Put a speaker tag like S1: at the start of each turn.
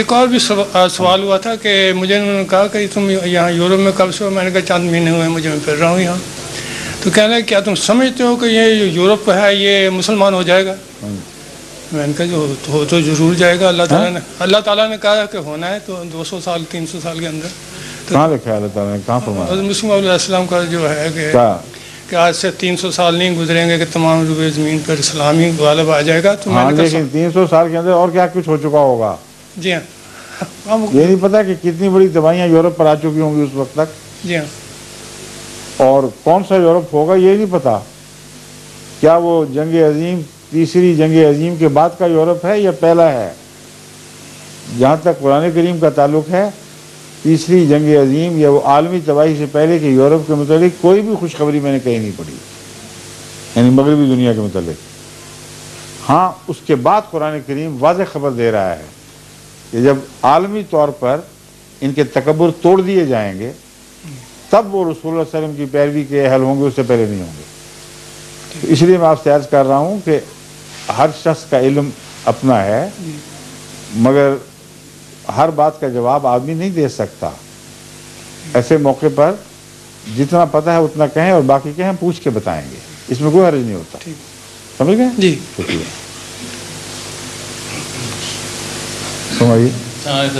S1: ایک اور بھی سوال ہوا تھا کہ مجھے انہوں نے کہا کہ تم یہاں یورپ میں کب سے ہو؟ میں نے کہا چند مہینے ہوئے مجھے، میں پھر رہا ہوں یہاں. تو کہنا ہے کیا تم سمجھتے ہو کہ یہ یورپ ہے یہ مسلمان ہو جائے گا؟ میں نے کہا جو ہو تو ضرور جائے گا. اللہ تعالیٰ نے کہا کہ ہونا ہے تو 200 سال 300 سال کے اندر.
S2: کہاں لکھا ہے اللہ تعالیٰ نے، کہاں فرمایا؟
S1: حضرت مسیح علیہ السلام کا جو ہے کہ آج سے 300 سال نہیں گزریں گے کہ تمام روئے زمین پر اسلامی غالب آ جائے گا. تو میں نے کہا
S2: لیکن 300 سال کے اندر اور کیا کچھ ہو چکا ہوگا.
S1: جی ہاں.
S2: یہ نہیں پتا کہ کتنی بڑی تباہیاں یورپ پر آ چکی ہوں گی اس وقت تک.
S1: جی ہاں.
S2: اور کون سا یورپ ہوگا یہ نہیں پتا. کیا وہ جنگ عظیم، تیسری جنگ عظیم کے بعد کا یورپ ہے یا پہلا ہے؟ جہاں تک قرآن کریم کا تعلق ہے، تیسری جنگ عظیم یا وہ عالمی تباہی سے پہلے کے یورپ کے متعلق کوئی بھی خوشخبری میں نے کہیں نہیں پڑھی، یعنی مغربی دنیا کے متعلق. ہاں اس کے بعد قرآن کریم واضح خبر دے رہا ہے کہ جب عالمی طور پر ان کے تکبر توڑ دیے جائیں گے تب وہ رسول اللہ علیہ وسلم کی پیروی کے اہل ہوں گے، اس سے پہلے نہیں ہوں گے. اس لیے میں آپ سے عرض کر رہا ہوں کہ ہر شخص کا علم اپنا ہے، مگر ہر بات کا جواب آدمی نہیں دے سکتا. ایسے موقع پر جتنا پتہ ہے اتنا کہیں اور باقی کہیں پوچھ کے بتائیں گے، اس میں کوئی حرج نہیں ہوتا. سمجھ گئے؟
S1: جی
S2: شکریہ. سمجھیے.